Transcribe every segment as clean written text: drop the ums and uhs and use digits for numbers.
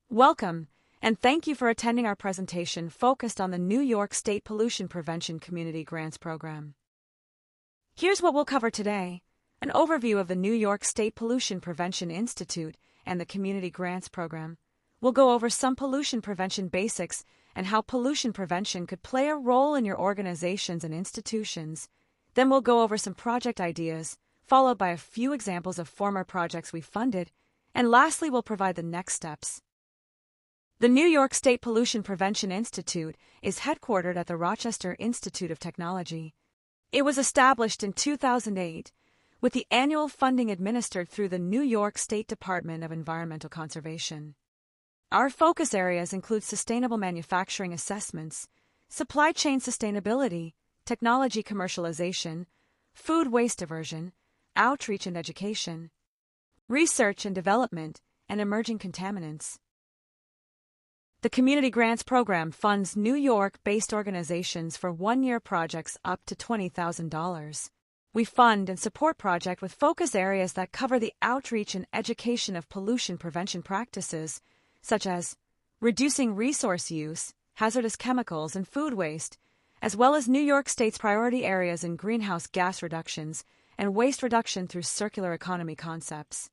Welcome, and thank you for attending our presentation focused on the New York State Pollution Prevention Community Grants Program. Here's what we'll cover today: an overview of the New York State Pollution Prevention Institute and the Community Grants Program. We'll go over some pollution prevention basics and how pollution prevention could play a role in your organizations and institutions. Then we'll go over some project ideas, followed by a few examples of former projects we funded, and lastly we'll provide the next steps. The New York State Pollution Prevention Institute is headquartered at the Rochester Institute of Technology. It was established in 2008, with the annual funding administered through the New York State Department of Environmental Conservation. Our focus areas include sustainable manufacturing assessments, supply chain sustainability, technology commercialization, food waste diversion, outreach and education, research and development, and emerging contaminants. The Community Grants Program funds New York-based organizations for one-year projects up to $20,000. We fund and support projects with focus areas that cover the outreach and education of pollution prevention practices, such as reducing resource use, hazardous chemicals, and food waste, as well as New York State's priority areas in greenhouse gas reductions and waste reduction through circular economy concepts.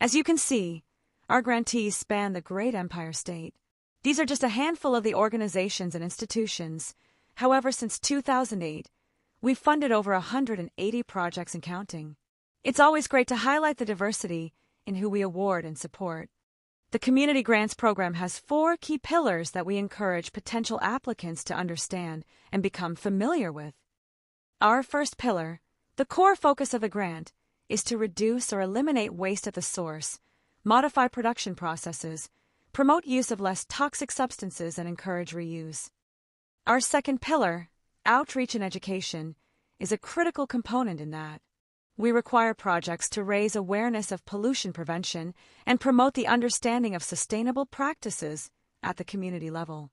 As you can see, our grantees span the Great Empire State. These are just a handful of the organizations and institutions. However, since 2008, we've funded over 180 projects and counting. It's always great to highlight the diversity in who we award and support. The Community Grants Program has 4 key pillars that we encourage potential applicants to understand and become familiar with. Our first pillar, the core focus of the grant, is to reduce or eliminate waste at the source, modify production processes, promote use of less toxic substances, and encourage reuse. Our second pillar, outreach and education, is a critical component in that. We require projects to raise awareness of pollution prevention and promote the understanding of sustainable practices at the community level.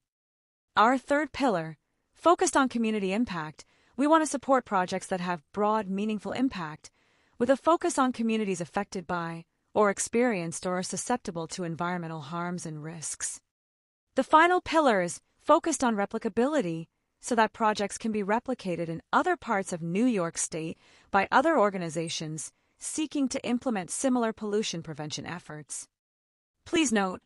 Our third pillar, focused on community impact, we want to support projects that have broad, meaningful impact, with a focus on communities affected by, or experienced or are susceptible to environmental harms and risks. The final pillar is focused on replicability, so that projects can be replicated in other parts of New York State by other organizations seeking to implement similar pollution prevention efforts. Please note,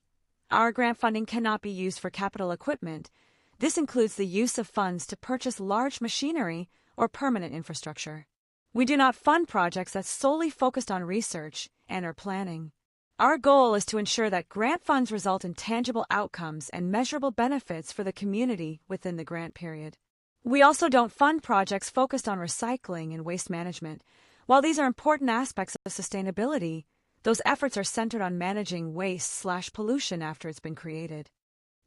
our grant funding cannot be used for capital equipment. This includes the use of funds to purchase large machinery or permanent infrastructure. We do not fund projects that solely focused on research and/or planning. Our goal is to ensure that grant funds result in tangible outcomes and measurable benefits for the community within the grant period. We also don't fund projects focused on recycling and waste management. While these are important aspects of sustainability, those efforts are centered on managing waste/pollution after it's been created.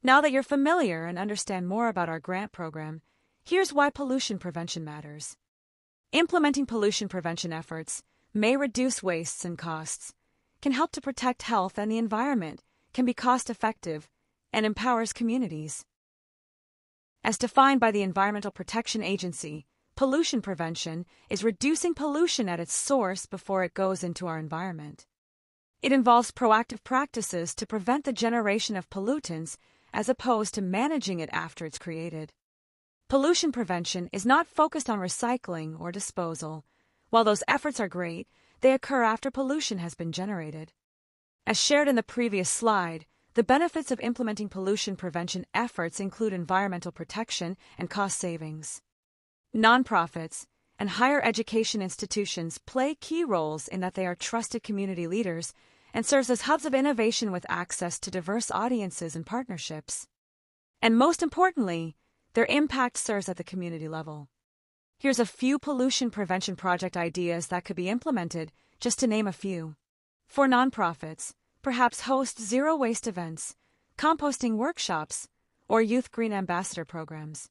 Now that you're familiar and understand more about our grant program, here's why pollution prevention matters. Implementing pollution prevention efforts may reduce wastes and costs, can help to protect health and the environment, can be cost-effective, and empowers communities. As defined by the Environmental Protection Agency, pollution prevention is reducing pollution at its source before it goes into our environment. It involves proactive practices to prevent the generation of pollutants as opposed to managing it after it's created. Pollution prevention is not focused on recycling or disposal. While those efforts are great, they occur after pollution has been generated. As shared in the previous slide, the benefits of implementing pollution prevention efforts include environmental protection and cost savings. Nonprofits and higher education institutions play key roles in that they are trusted community leaders and serves as hubs of innovation with access to diverse audiences and partnerships. And most importantly, their impact serves at the community level. Here's a few pollution prevention project ideas that could be implemented, just to name a few. For nonprofits, perhaps host zero-waste events, composting workshops, or youth green ambassador programs.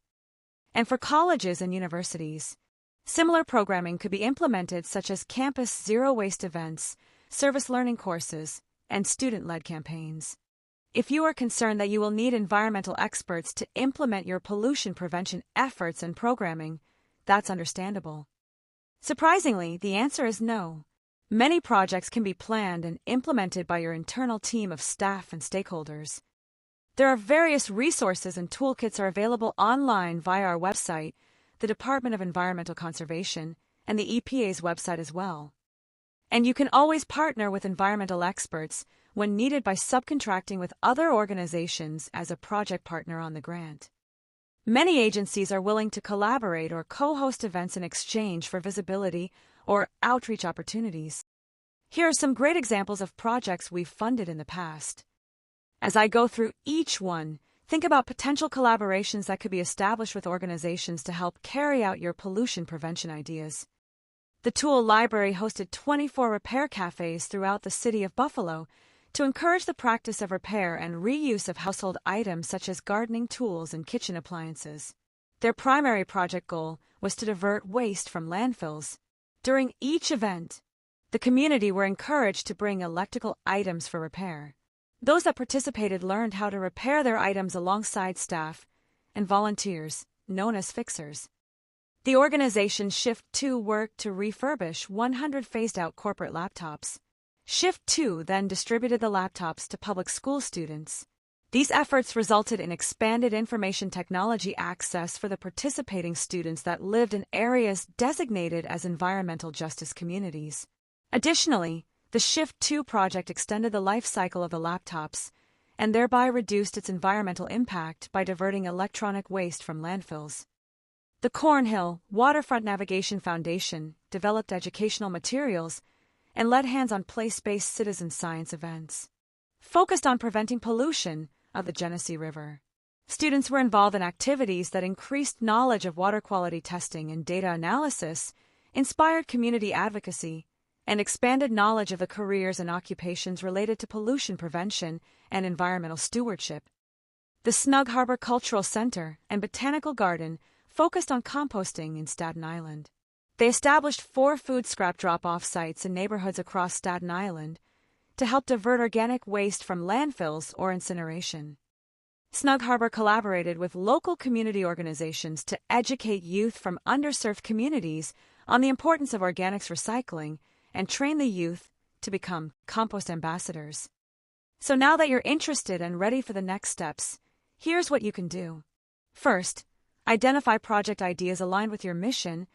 And for colleges and universities, similar programming could be implemented, such as campus zero-waste events, service learning courses, and student-led campaigns. If you are concerned that you will need environmental experts to implement your pollution prevention efforts and programming, that's understandable. Surprisingly, the answer is no. Many projects can be planned and implemented by your internal team of staff and stakeholders. There are various resources and toolkits are available online via our website, the Department of Environmental Conservation, and the EPA's website as well. And you can always partner with environmental experts when needed by subcontracting with other organizations as a project partner on the grant. Many agencies are willing to collaborate or co-host events in exchange for visibility or outreach opportunities. Here are some great examples of projects we've funded in the past. As I go through each one, think about potential collaborations that could be established with organizations to help carry out your pollution prevention ideas. The Tool Library hosted 24 repair cafes throughout the city of Buffalo to encourage the practice of repair and reuse of household items such as gardening tools and kitchen appliances. Their primary project goal was to divert waste from landfills. During each event, the community were encouraged to bring electrical items for repair. Those that participated learned how to repair their items alongside staff and volunteers, known as fixers. The organization Shift 2 worked to refurbish 100 phased-out corporate laptops. Shift 2 then distributed the laptops to public school students. These efforts resulted in expanded information technology access for the participating students that lived in areas designated as environmental justice communities. Additionally, the Shift 2 project extended the life cycle of the laptops and thereby reduced its environmental impact by diverting electronic waste from landfills. The Cornhill Waterfront Navigation Foundation developed educational materials and led hands-on place-based citizen science events, focused on preventing pollution of the Genesee River. Students were involved in activities that increased knowledge of water quality testing and data analysis, inspired community advocacy, and expanded knowledge of the careers and occupations related to pollution prevention and environmental stewardship. The Snug Harbor Cultural Center and Botanical Garden focused on composting in Staten Island. They established 4 food scrap drop-off sites in neighborhoods across Staten Island to help divert organic waste from landfills or incineration. Snug Harbor collaborated with local community organizations to educate youth from underserved communities on the importance of organics recycling and train the youth to become compost ambassadors. So now that you're interested and ready for the next steps, here's what you can do. First, identify project ideas aligned with your mission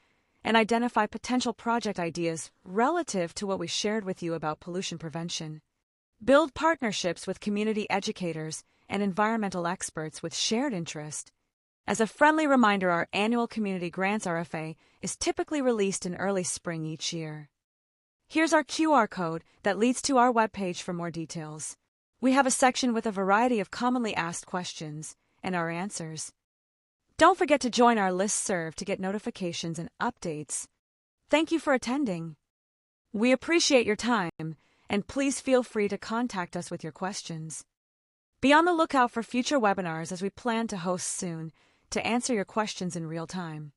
and identify potential project ideas relative to what we shared with you about pollution prevention. Build partnerships with community educators and environmental experts with shared interest. As a friendly reminder, our annual Community Grants RFA is typically released in early spring each year. Here's our QR code that leads to our webpage for more details. We have a section with a variety of commonly asked questions and our answers. Don't forget to join our listserv to get notifications and updates. Thank you for attending. We appreciate your time, and please feel free to contact us with your questions. Be on the lookout for future webinars as we plan to host soon to answer your questions in real time.